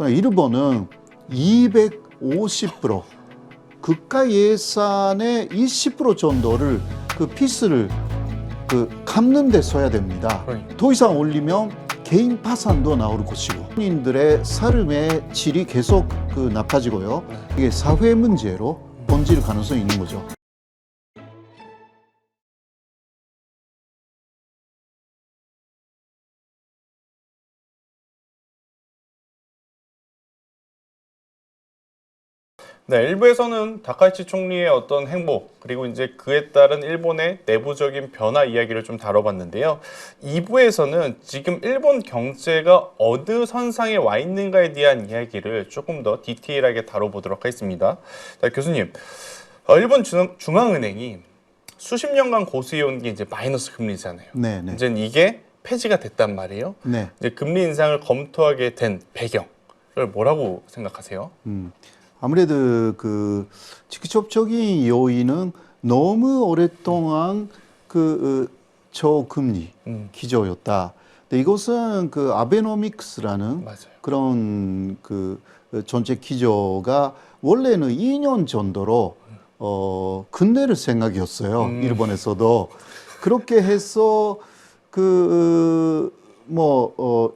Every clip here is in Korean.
일본은 250% 국가 예산의 20% 정도를 그 피스를 갚는 데 써야 됩니다. 더 이상 올리면 개인 파산도 나올 것이고 국민들의 삶의 질이 계속 나빠지고요. 이게 사회 문제로 번질 가능성이 있는 거죠. 네, 1부에서는 다카이치 총리의 어떤 행보 그리고 이제 그에 따른 일본의 내부적인 변화 이야기를 좀 다뤄봤는데요. 2부에서는 지금 일본 경제가 어느 선상에 와 있는가에 대한 이야기를 조금 더 디테일하게 다뤄보도록 하겠습니다. 자, 교수님, 일본 중앙은행이 수십 년간 고수해온 게 이제 마이너스 금리잖아요. 네. 이제 이게 폐지가 됐단 말이에요. 네. 이제 금리 인상을 검토하게 된 배경을 뭐라고 생각하세요? 아무래도 직접적인 요인은 너무 오랫동안 저금리 기조였다. 근데 이것은 아베노믹스라는 맞아요. 그런 정책 기조가 원래는 2년 정도로 끝내를 생각이었어요. 일본에서도 그렇게 해서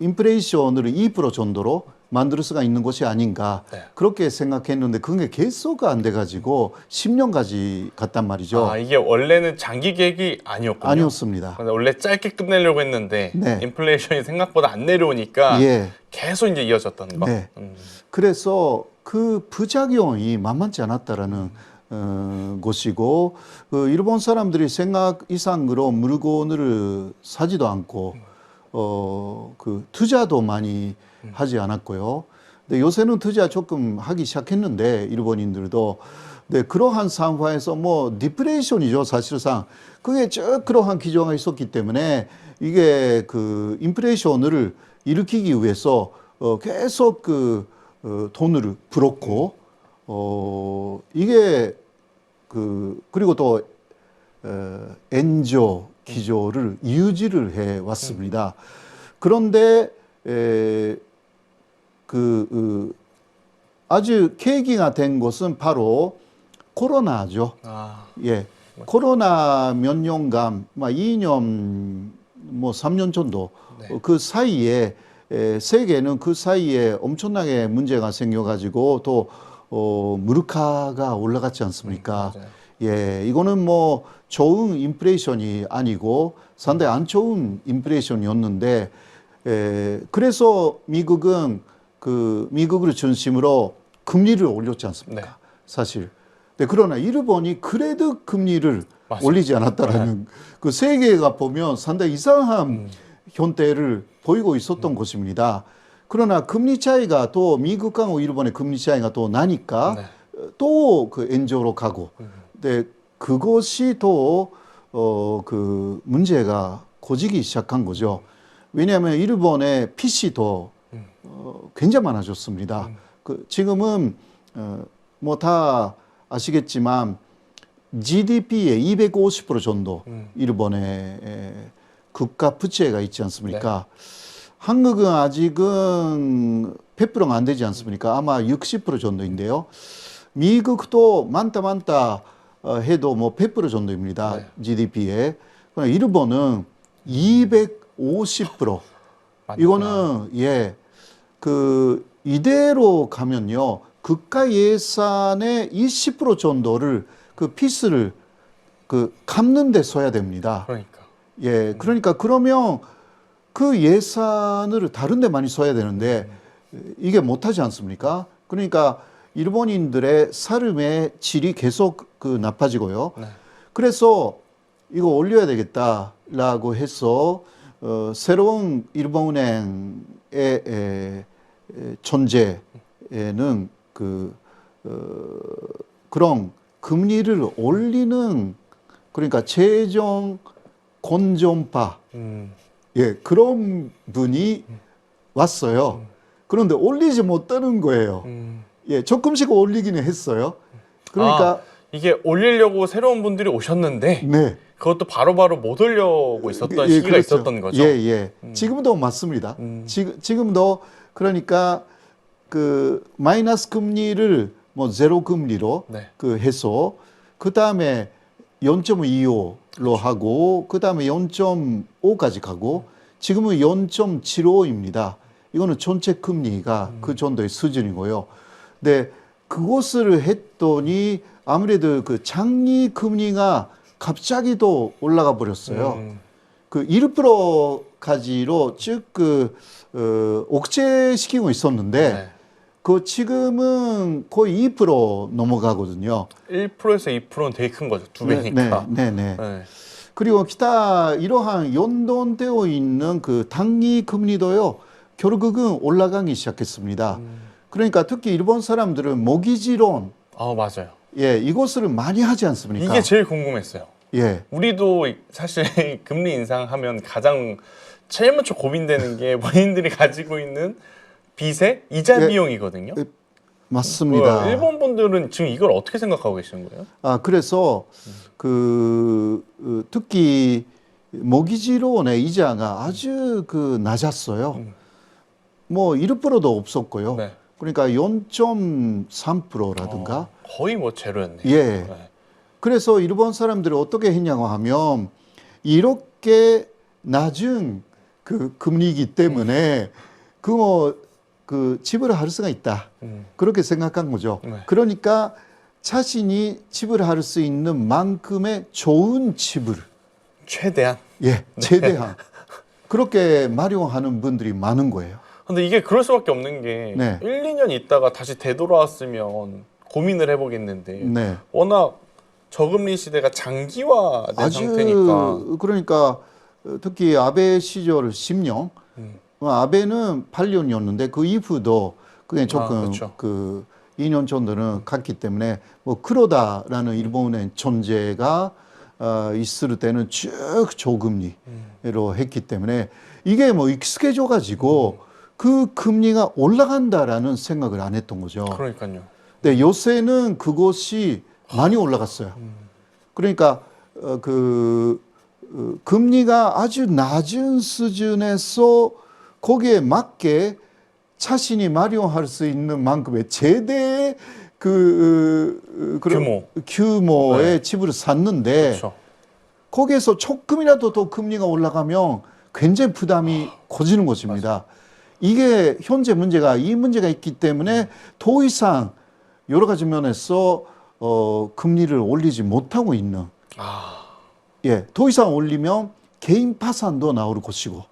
인플레이션을 2% 정도로 만들 수가 있는 것이 아닌가. 네. 그렇게 생각했는데 그게 계속 안 돼가지고 10년까지 갔단 말이죠. 아, 이게 원래는 장기 계획이 아니었군요. 아니었습니다. 근데 원래 짧게 끝내려고 했는데 네. 인플레이션이 생각보다 안 내려오니까 예. 계속 이제 이어졌던 거. 네. 그래서 그 부작용이 만만치 않았다라는 것이고 일본 사람들이 생각 이상으로 물건을 사지도 않고 투자도 많이 하지 않았고요. 근데 요새는 투자 조금 하기 시작했는데 일본인들도 그러한 상황에서 디플레이션이죠 사실상. 그게 쭉 그러한 기조가 있었기 때문에 이게 인플레이션을 일으키기 위해서 계속 돈을 풀었고 이게 그리고 또 엔저 기조를 유지를 해 왔습니다. 그런데 아주 계기가 된 것은 바로 코로나죠. 예. 코로나 몇 년간, 2년, 3년 정도, 네. 그 사이에, 세계는 그 사이에 엄청나게 문제가 생겨가지고 또, 물가가 올라갔지 않습니까? 예, 이거는 좋은 인플레이션이 아니고 상당히 안 좋은 인플레이션이었는데, 그래서 미국은 미국을 중심으로 금리를 올렸지 않습니까? 네. 사실. 그러나 일본이 그래도 금리를 맞아요. 올리지 않았다라는 세계가 보면 상당히 이상한 현태를 보이고 있었던 것입니다. 그러나 금리 차이가 또 미국하고 일본의 금리 차이가 또 나니까 또 엔저로 가고. 근데 그것이 또 문제가 커지기 시작한 거죠. 왜냐하면 일본의 PC도 굉장히 많아졌습니다. 지금은 다 아시겠지만 GDP의 250% 정도 일본의 국가 부채가 있지 않습니까? 한국은 아직은 100%가 안 되지 않습니까? 아마 60% 정도인데요. 미국도 많다 해도 100% 정도입니다. GDP에. 그러나 일본은 250%. 이거는 이대로 가면요 국가 예산의 20% 정도를 피스를 갚는 데 써야 됩니다. 그러니까 그러면 그 예산을 다른 데 많이 써야 되는데 이게 못하지 않습니까? 그러니까 일본인들의 삶의 질이 계속 나빠지고요. 그래서 이거 올려야 되겠다라고 해서 새로운 일본은행의 존재에는 그런 금리를 올리는 그러니까 재정 건전파 그런 분이 왔어요. 그런데 올리지 못하는 거예요. 조금씩 올리기는 했어요. 그러니까 이게 올리려고 새로운 분들이 오셨는데 그것도 바로바로 못 올려고 있었던 시기가 그렇죠. 있었던 거죠. 지금도 맞습니다. 지금도 그러니까 그 마이너스 금리를 뭐 제로 금리로 네. 그 해서 그 다음에 0.25로 하고 그 다음에 0.5까지 가고 지금은 0.75입니다. 이거는 전체 금리가 그 정도의 수준이고요. 근데 그것을 했더니 아무래도 그 장기 금리가 갑자기 또 올라가 버렸어요. 그 1%까지로 쭉 억제시키고 있었는데 네. 그 지금은 거의 2% 넘어가거든요. 1%에서 2%는 되게 큰 거죠. 두 배니까. 네. 그리고 기타 이러한 연동되어 있는 그 단기 금리도요, 결국은 올라가기 시작했습니다. 그러니까 특히 일본 사람들은 모기지론, 아, 맞아요. 예, 이것을 많이 하지 않습니까? 이게 제일 궁금했어요. 예, 우리도 사실 금리 인상하면 가장 제일 먼저 고민되는 게 본인들이 가지고 있는 빚의 이자 예. 비용이거든요. 맞습니다. 일본 분들은 지금 이걸 어떻게 생각하고 계시는 거예요? 그래서 특히 모기지론의 이자가 아주 낮았어요. 뭐 1%도 없었고요. 네. 그러니까 0.3%라든가. 거의 뭐 제로였네요. 예. 네. 그래서 일본 사람들이 어떻게 했냐고 하면 이렇게 낮은 그 금리이기 때문에 그 지불할 수가 있다. 그렇게 생각한 거죠. 네. 그러니까 자신이 지불할 수 있는 만큼의 좋은 지불, 최대한. 예, 최대한 그렇게 마련하는 분들이 많은 거예요. 근데 이게 그럴 수밖에 없는 게 네. 1, 2년 있다가 다시 되돌아왔으면 고민을 해보겠는데 네. 워낙 저금리 시대가 장기화된 상태니까. 그러니까 특히 아베 시절 10년, 아베는 8년이었는데 그 이후도 그게 조금 그렇죠. 그 2년 정도는 갔기 때문에 뭐 크로다라는 일본의 존재가 있을 때는 쭉 저금리로 했기 때문에 이게 뭐 익숙해져 가지고 그 금리가 올라간다라는 생각을 안 했던 거죠. 그러니까요. 근데 요새는 그것이 많이 올라갔어요. 그러니까 금리가 아주 낮은 수준에서 거기에 맞게 자신이 마련할 수 있는 만큼의 최대의 그런 규모의 네. 집을 샀는데 그렇죠. 거기에서 조금이라도 더 금리가 올라가면 굉장히 부담이 커지는 것입니다. 이게 현재 문제가 이 문제가 있기 때문에 더 이상 여러 가지 면에서 금리를 올리지 못하고 있는. 예, 더 이상 올리면 개인 파산도 나올 것이고.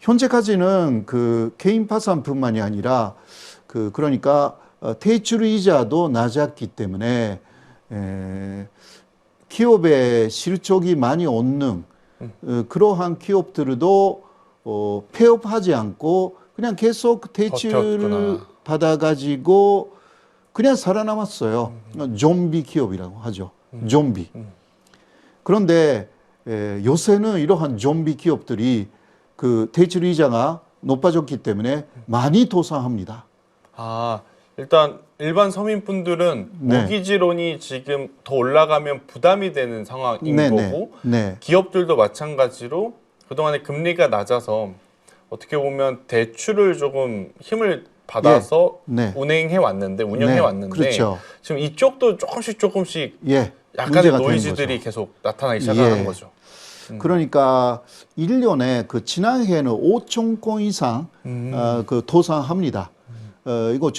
현재까지는 그 개인 파산뿐만이 아니라 그러니까 대출 이자도 낮았기 때문에 기업의 실적이 많이 없는 그러한 기업들도 폐업하지 않고 그냥 계속 대출을 버텼구나. 받아가지고 그냥 살아남았어요. 좀비 기업이라고 하죠. 좀비. 그런데 요새는 이러한 좀비 기업들이 그 대출 이자가 높아졌기 때문에 많이 도산합니다. 일단 일반 서민분들은 네. 모기지론이 지금 더 올라가면 부담이 되는 상황인 거고 네. 기업들도 마찬가지로 그동안에 금리가 낮아서 어떻게 보면 대출을 조금 힘을 받아서 운행해 왔는데 운영해 왔는데 그렇죠. 지금 이쪽도 조금씩 약간의 노이즈들이 계속 나타나기 시작하는 거죠. 그러니까 1년에 그 지난해에는 5천 건 이상 그 도산합니다. 이거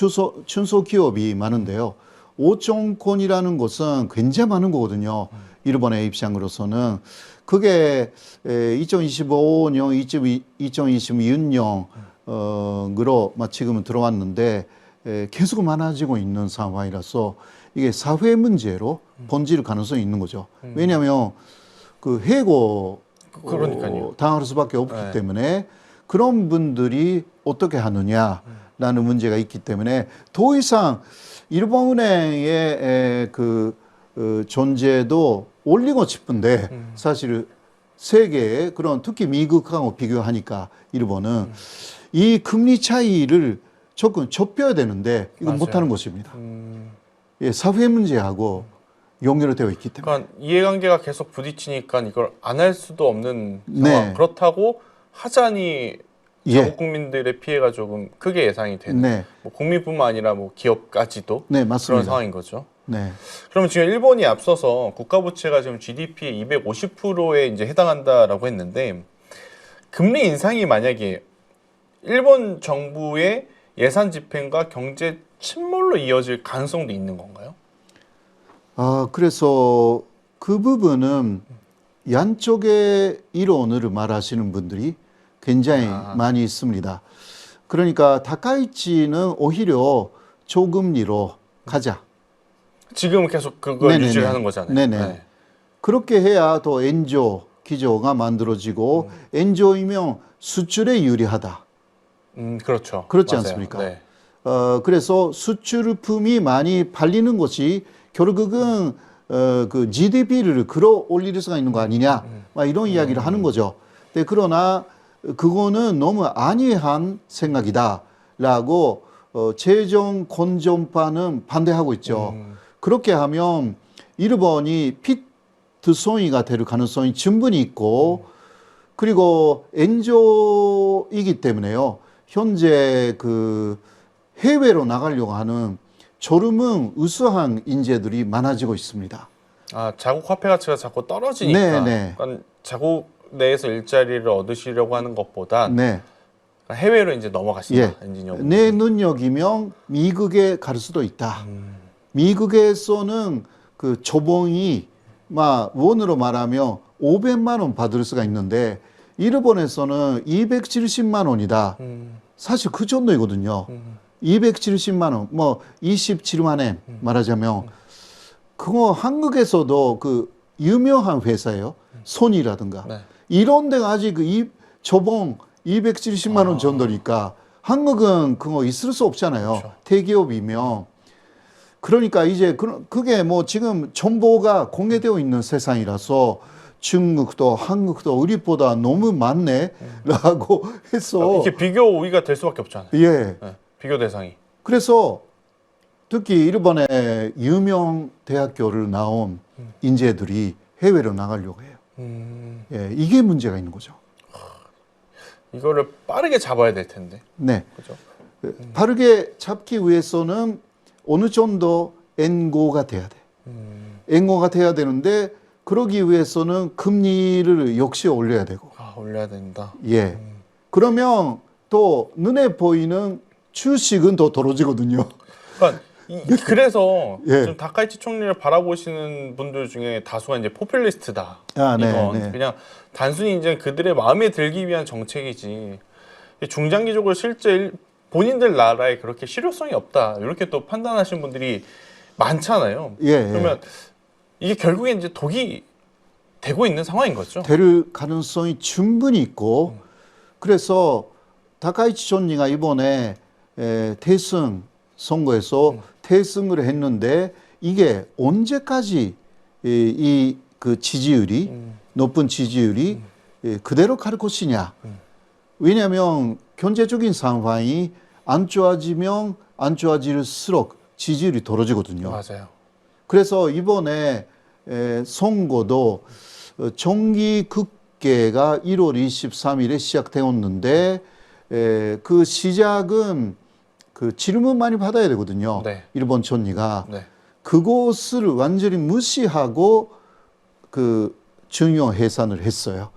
중소기업이 많은데요. 5천 건이라는 것은 굉장히 많은 거거든요. 일본의 입장으로서는. 그게 2025년, 2026년으로 지금은 들어왔는데 계속 많아지고 있는 상황이라서 이게 사회 문제로 번질 가능성이 있는 거죠. 왜냐하면 그 해고 당할 수밖에 없기 때문에 그런 분들이 어떻게 하느냐라는 문제가 있기 때문에 더 이상 일본은행의 존재도 올리고 싶은데 사실 세계의 그런 특히 미국하고 비교하니까 일본은 이 금리 차이를 조금 좁혀야 되는데 이건 못하는 것입니다. 예, 사회 문제하고 연결되어 있기 때문에. 그러니까 이해관계가 계속 부딪히니까 이걸 안 할 수도 없는 상황. 그렇다고 하자니 예. 자국 국민들의 피해가 조금 크게 예상이 되는 네. 뭐 국민뿐만 아니라 뭐 기업까지도 네, 그런 맞습니다. 상황인 거죠. 네. 그러면 지금 일본이 앞서서 국가 부채가 지금 GDP의 250%에 이제 해당한다라고 했는데 금리 인상이 만약에 일본 정부의 예산 집행과 경제 침몰로 이어질 가능성도 있는 건가요? 그래서 그 부분은 양쪽의 이론을 말하시는 분들이 굉장히 많이 있습니다. 그러니까 다카이치는 오히려 저금리로 가자. 지금 계속 그걸 네네네. 유지를 하는 거잖아요. 네네. 네. 그렇게 해야 더 엔조 기조가 만들어지고 엔조이면 수출에 유리하다. 그렇죠. 그렇지 맞아요. 않습니까? 네. 그래서 수출품이 많이 팔리는 것이 결국은 그 GDP를 끌어올릴 수가 있는 거 아니냐, 막 이런 이야기를 하는 거죠. 근데 그러나 그거는 너무 안이한 생각이다라고 재정 건전파는 반대하고 있죠. 그렇게 하면 일본이 피트송이가 될 가능성이 충분히 있고, 그리고 엔조이기 때문에요. 현재 그 해외로 나가려고 하는 졸음은 우수한 인재들이 많아지고 있습니다. 자국 화폐 가치가 자꾸 떨어지니까 네. 그러니까 자국 내에서 일자리를 얻으시려고 하는 것보다 네. 해외로 이제 넘어가신다. 예. 엔지니어. 내 능력이면 미국에 갈 수도 있다. 미국에서는 그 초봉이 막 원으로 말하면 500만 원 받을 수가 있는데 일본에서는 270만 원이다. 사실 그 정도이거든요. 270만 원, 뭐 27만 엔 말하자면 그거 한국에서도 그 유명한 회사예요. 소니라든가 네. 이런 데가 아직 이 초봉 270만 원 정도니까 한국은 그거 있을 수 없잖아요. 그렇죠. 대기업이면. 그러니까 이제 그게 뭐 지금 정보가 공개되어 있는 세상이라서 중국도 한국도 우리보다 너무 많네라고 해서 이게 비교 우위가 될 수밖에 없잖아요. 예. 네. 비교 대상이. 그래서 특히 일본의 유명 대학교를 나온 인재들이 해외로 나가려고 해요. 예, 이게 문제가 있는 거죠. 이거를 빠르게 잡아야 될 텐데. 네. 그죠? 바르게 잡기 위해서는 어느 정도 엔고가 돼야 돼. 엔고가 돼야 되는데 그러기 위해서는 금리를 역시 올려야 되고. 올려야 된다. 예. 그러면 또 눈에 보이는 주식은 더 떨어지거든요. 그러니까 그래서 예. 좀 다카이치 총리를 바라보시는 분들 중에 다수가 이제 포퓰리스트다. 네, 이건 네. 그냥 단순히 이제 그들의 마음에 들기 위한 정책이지 중장기적으로 실제 본인들 나라에 그렇게 실효성이 없다. 이렇게 또 판단하시는 분들이 많잖아요. 예. 그러면 이게 결국에 이제 독이 되고 있는 상황인 거죠. 될 가능성이 충분히 있고 그래서 다카이치 총리가 이번에 대선 선거에서 대승을 했는데 이게 언제까지 이 그 지지율이 높은 지지율이 그대로 갈 것이냐. 왜냐하면 경제적인 상황이 안 좋아지면 안 좋아질수록 지지율이 떨어지거든요. 맞아요. 그래서 이번에 선거도 정기국회가 1월 23일에 시작되었는데 그 시작은 그 질문 많이 받아야 되거든요. 네. 일본 총리가 네. 그것을 완전히 무시하고 그 중요 해산을 했어요.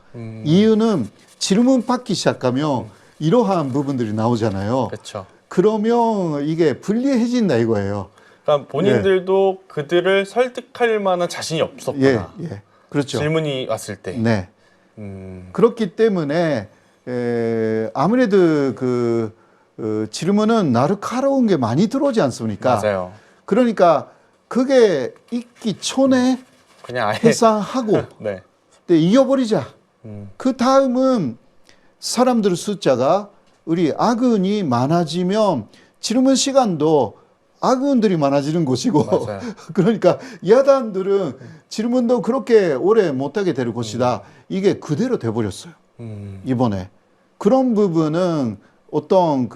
이유는 질문 받기 시작하면 이러한 부분들이 나오잖아요. 그렇죠. 그러면 이게 불리해진다 이거예요. 그러니까 본인들도 그들을 설득할 만한 자신이 없었구나. 예. 그렇죠. 질문이 왔을 때. 네. 그렇기 때문에 아무래도 그 질문은 날카로운 게 많이 들어오지 않습니까? 맞아요. 그러니까 그게 있기 전에 그냥 아예 해산하고 네. 이겨버리자. 그 다음은 사람들 숫자가 우리 아군이 많아지면 질문 시간도 아군들이 많아지는 것이고 맞아요. 그러니까 야단들은 질문도 그렇게 오래 못하게 될 것이다. 이게 그대로 돼버렸어요. 이번에. 그런 부분은 어떤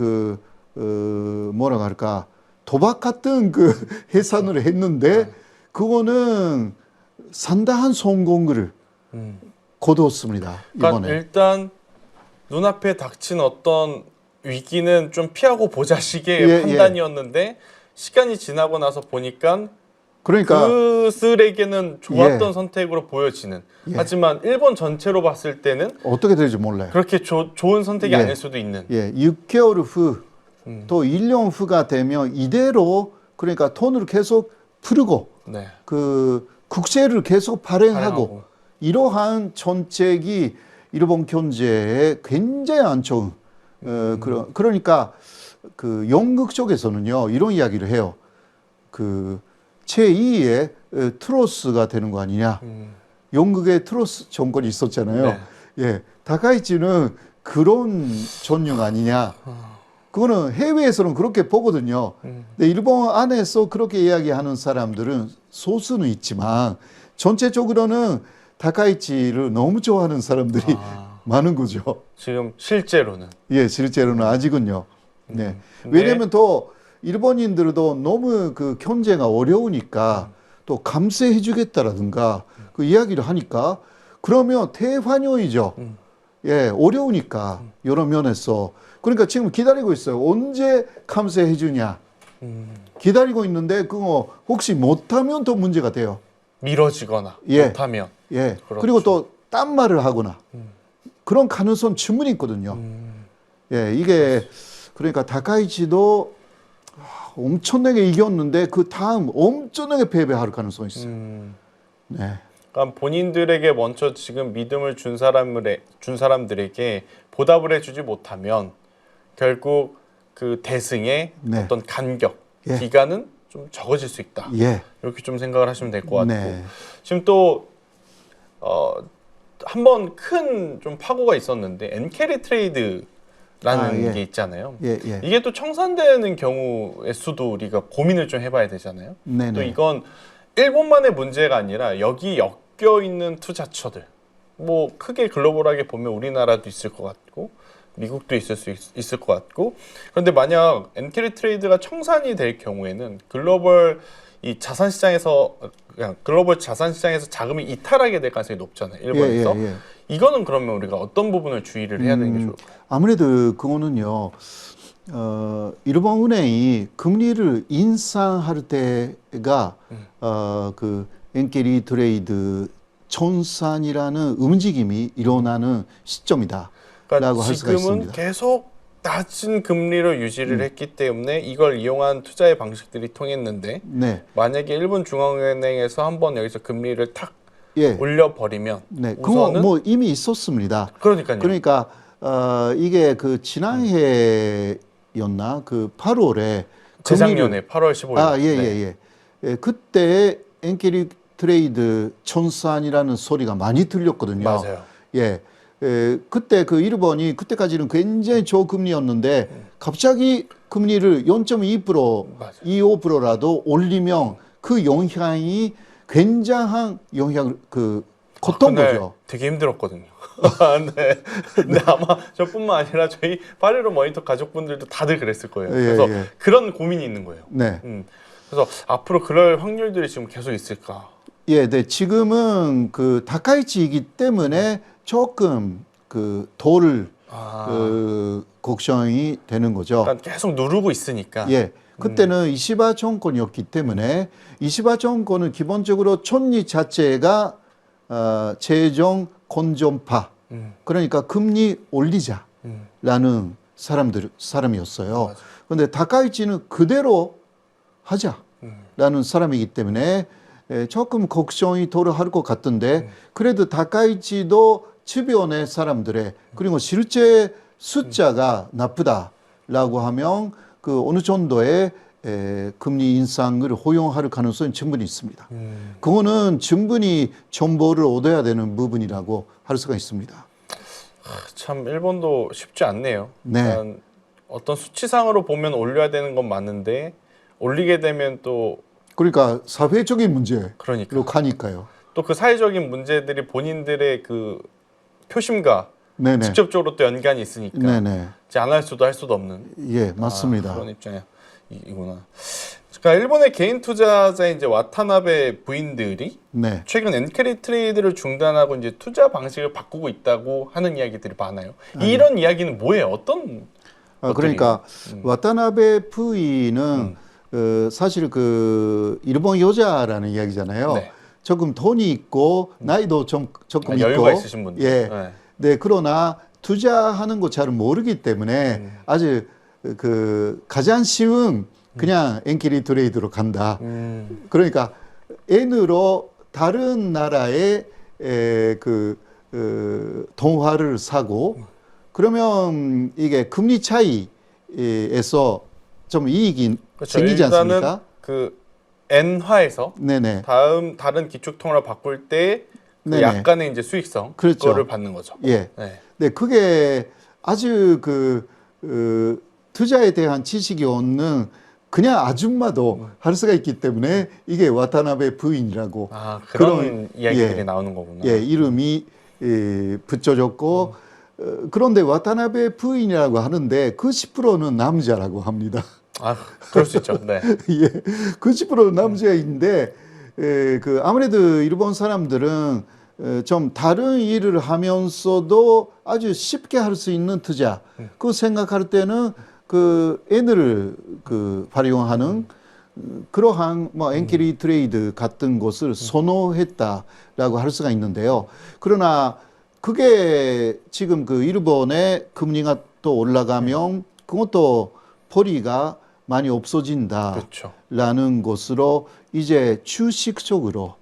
뭐라고 할까 도박 같은 그 해산을 했는데 그거는 상당한 성공을 거두었습니다. 그러니까 이번에. 일단 눈앞에 닥친 어떤 위기는 좀 피하고 보자식의 예, 판단이었는데 시간이 지나고 나서 보니까 그러니까 그들에게는 좋았던 예. 선택으로 보여지는. 예. 하지만 일본 전체로 봤을 때는 어떻게 될지 몰라요. 그렇게 좋은 선택이 예. 아닐 수도 있는. 예, 6개월 후, 또 1년 후가 되면 이대로 그러니까 돈을 계속 풀고 네. 그 국세를 계속 발행하고 발행하고. 이러한 정책이 일본 경제에 굉장히 안 좋은 그러니까 그 영국 쪽에서는요 이런 이야기를 해요. 그 제2의 트로스가 되는 거 아니냐. 영국의 트로스 정권이 있었잖아요. 네. 예, 다카이치는 그런 전형 아니냐. 그거는 해외에서는 그렇게 보거든요. 근데 일본 안에서 그렇게 이야기하는 사람들은 소수는 있지만 전체적으로는 다카이치를 너무 좋아하는 사람들이 많은 거죠. 지금 실제로는. 예, 실제로는 아직은요. 네. 근데 왜냐면 또 일본인들도 너무 그 경제가 어려우니까 또 감세해 주겠다라든가 그 이야기를 하니까 그러면 대환영이죠. 예, 어려우니까 여러 면에서. 그러니까 지금 기다리고 있어요. 언제 감세해 주냐. 기다리고 있는데 그거 혹시 못하면 또 문제가 돼요. 미뤄지거나 예. 못하면. 예. 그렇죠. 그리고 또 딴 말을 하거나 그런 가능성 충분히 있거든요. 예, 이게 그러니까 다카이치도 엄청나게 이겼는데 그 다음 엄청나게 패배할 가능성이 있어요. 네. 그러니까 본인들에게 먼저 지금 믿음을 준 사람들에게 보답을 해주지 못하면 결국 그 대승의 네. 어떤 간격 예. 기간은 좀 적어질 수 있다. 예. 이렇게 좀 생각을 하시면 될 것 같고 네. 지금 또 한 번 큰 좀 파고가 있었는데 엔캐리 트레이드라는 예. 게 있잖아요. 예, 예. 이게 또 청산되는 경우의 수도 우리가 고민을 좀 해봐야 되잖아요. 네네. 또 이건 일본만의 문제가 아니라 여기 엮여 있는 투자처들 뭐 크게 글로벌하게 보면 우리나라도 있을 것 같고 미국도 있을 수 있을 것 같고 그런데 만약 엔캐리 트레이드가 청산이 될 경우에는 글로벌 이 자산 시장에서 그냥 글로벌 자산 시장에서 자금이 이탈하게 될 가능성이 높잖아요. 일본에서. 예, 예, 예. 이거는 그러면 우리가 어떤 부분을 주의를 해야 되는 게 좋을까요? 아무래도 그거는요. 일본 은행이 금리를 인상할 때가 그 엔캐리 트레이드 청산이라는 움직임이 일어나는 시점이다. 그러니까 라고 할 수가 지금은 있습니다. 계속 낮은 금리를 유지를 했기 때문에 이걸 이용한 투자의 방식들이 통했는데 네. 만약에 일본 중앙은행에서 한번 여기서 금리를 탁 예. 올려버리면 네. 그거 우선은 뭐 이미 있었습니다. 그러니까요. 그러니까 이게 그 지난해였나 그 8월에 재작년에 8월 15일. 예. 예, 그때 엔캐리 트레이드 청산이라는 소리가 많이 들렸거든요. 맞아요. 예. 그때 그 일본이 그때까지는 굉장히 저금리였는데 갑자기 금리를 0.2%, 맞아요. 25%라도 올리면 그 영향이 굉장한 영향을 컸던 그날 거죠. 되게 힘들었거든요. 네. 근데 아마 저뿐만 아니라 저희 파리로 모니터 가족분들도 다들 그랬을 거예요. 예, 그래서 예. 그런 고민이 있는 거예요. 네. 그래서 앞으로 그럴 확률들이 지금 계속 있을까? 예, 네. 지금은 그 다카이치이기 때문에 조금 그 돌을 걱정이 되는 거죠. 일단 계속 누르고 있으니까. 예. 그때는 이시바 정권이었기 때문에 이시바 정권은 기본적으로 총리 자체가 재정 건전파 그러니까 금리 올리자라는 사람이었어요. 그런데 다카이치는 그대로 하자라는 사람이기 때문에 조금 걱정이 덜할 것 같던데 그래도 다카이치도 주변의 사람들의 그리고 실제 숫자가 나쁘다라고 하면 그 어느 정도의 금리 인상을 허용할 가능성이 충분히 있습니다. 그거는 충분히 정보를 얻어야 되는 부분이라고 할 수가 있습니다. 참 일본도 쉽지 않네요. 네. 어떤 수치상으로 보면 올려야 되는 건 맞는데 올리게 되면 또 그러니까 사회적인 문제로 그러니까 가니까요. 또 그 사회적인 문제들이 본인들의 그 표심과 네네. 직접적으로 또 연관이 있으니까 네네. 이제 안 할 수도 할 수도 없는 예, 맞습니다. 그런 입장이구나. 그러니까 일본의 개인 투자자인 이제 와타나베 부인들이 네. 최근 엔캐리 트레이드를 중단하고 이제 투자 방식을 바꾸고 있다고 하는 이야기들이 많아요. 이런 이야기는 뭐예요? 어떤 그러니까 와타나베 부인은 사실 그 일본 여자라는 이야기잖아요. 네. 조금 돈이 있고 나이도 조금 있고 여유가 있으신 분들. 예. 네. 네, 그러나 투자하는 거 잘 모르기 때문에 아주 그 가장 쉬운 그냥 엔캐리 트레이드로 간다. 그러니까 N으로 다른 나라의 동화를 사고 그러면 이게 금리 차이에서 좀 이익이 그렇죠. 생기지 일단은 않습니까? 그 엔화에서 네네. 다른 기축 통화를 바꿀 때 그 네네. 약간의 이제 수익성 그렇죠. 그거를 받는 거죠. 예. 네. 네, 그게 아주 투자에 대한 지식이 없는 그냥 아줌마도 할 수가 있기 때문에 이게 와타나베 부인이라고 그런 이야기들이 예, 나오는 거구나. 예, 이름이 붙여졌고 그런데 와타나베 부인이라고 하는데 그 10%는 남자라고 합니다. 그럴 수 있죠. 네. 예, 그 10%는 남자인데 아무래도 일본 사람들은 좀 다른 일을 하면서도 아주 쉽게 할 수 있는 투자 그 생각할 때는 그 N을 활용하는 그러한 뭐 엔캐리 트레이드 같은 것을 선호했다라고 할 수가 있는데요. 그러나 그게 지금 그 일본의 금리가 또 올라가면 그것도 벌이가 많이 없어진다라는 그렇죠. 것으로 이제 주식 쪽으로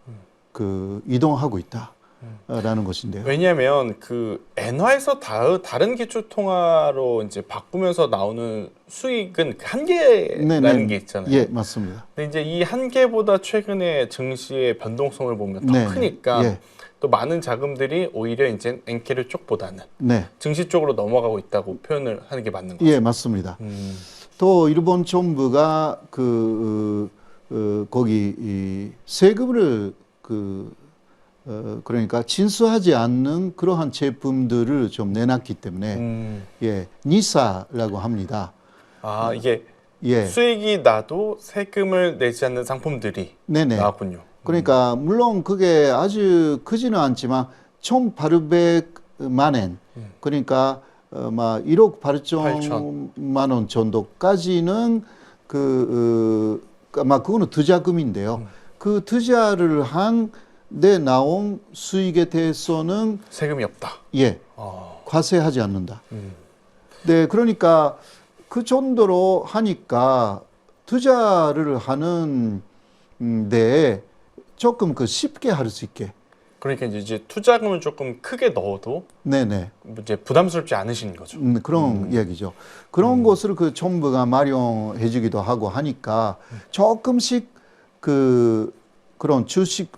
이동하고 있다라는 것인데요. 왜냐하면 그 엔화에서 다른 기축 통화로 이제 바꾸면서 나오는 수익은 한계라는 게 있잖아요. 예, 맞습니다. 근데 이제 이 한계보다 최근에 증시의 변동성을 보면 더 크니까 예. 또 많은 자금들이 오히려 이제 엔캐리 쪽보다는 네. 증시 쪽으로 넘어가고 있다고 표현을 하는 게 맞는 거죠. 예, 맞습니다. 또 일본 정부가 거기 이 세금을 그러니까 진수하지 않는 그러한 제품들을 좀 내놨기 때문에 예, 니사라고 합니다. 이게 예. 수익이 나도 세금을 내지 않는 상품들이 네네. 나왔군요. 그러니까 물론 그게 아주 크지는 않지만 1,800만 엔 그러니까 막 1억 8천만 원 정도까지는 아마 그거는 투자금인데요. 그 투자를 한 데 나온 수익에 대해서는 세금이 없다. 예, 과세하지 않는다. 네, 그러니까 그 정도로 하니까 투자를 하는 데 조금 쉽게 할 수 있게. 그러니까 이제 투자금을 조금 크게 넣어도 네네. 이제 부담스럽지 않으신 거죠. 그런 이야기죠. 그런 것을 그 정부가 마련해주기도 하고 하니까 조금씩 그런 주식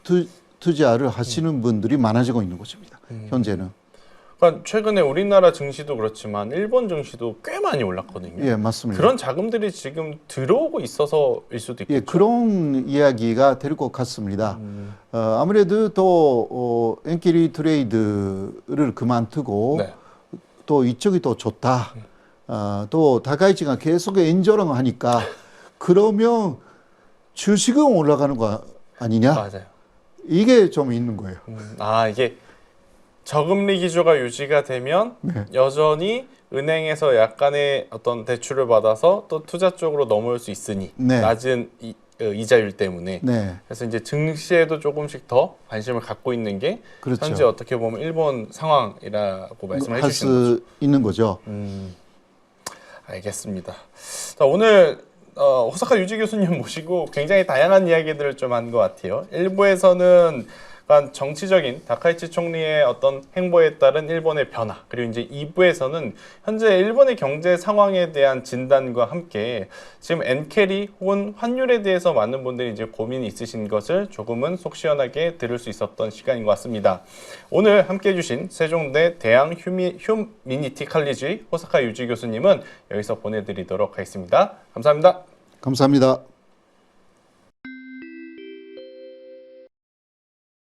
투자를 하시는 분들이 많아지고 있는 것입니다. 현재는. 그러니까 최근에 우리나라 증시도 그렇지만 일본 증시도 꽤 많이 올랐거든요. 예, 맞습니다. 그런 자금들이 지금 들어오고 있어서일 수도 있겠죠. 예, 그런 이야기가 될 것 같습니다. 아무래도 또 엔캐리 트레이드를 그만두고 네. 또 이쪽이 더 좋다. 또 다카이치가 계속 엔저랑 하니까 그러면 주식은 올라가는 거 아니냐? 맞아요. 이게 좀 있는 거예요. 이게 저금리 기조가 유지가 되면 여전히 은행에서 약간의 어떤 대출을 받아서 또 투자 쪽으로 넘어올 수 있으니 낮은 이자율 때문에 그래서 이제 증시에도 조금씩 더 관심을 갖고 있는 게 그렇죠. 현재 어떻게 보면 일본 상황이라고 말씀을 할 해주시는 수 거죠. 있는 거죠. 알겠습니다. 자, 오늘 호사카 유지 교수님 모시고 굉장히 다양한 이야기들을 좀 한 것 같아요. 1부에서는 정치적인 다카이치 총리의 어떤 행보에 따른 일본의 변화, 그리고 이제 2부에서는 현재 일본의 경제 상황에 대한 진단과 함께 지금 엔캐리 혹은 환율에 대해서 많은 분들이 이제 고민이 있으신 것을 조금은 속 시원하게 들을 수 있었던 시간인 것 같습니다. 오늘 함께 해주신 세종대 대양 휴미니티 칼리지 호사카 유지 교수님은 여기서 보내드리도록 하겠습니다. 감사합니다. 감사합니다.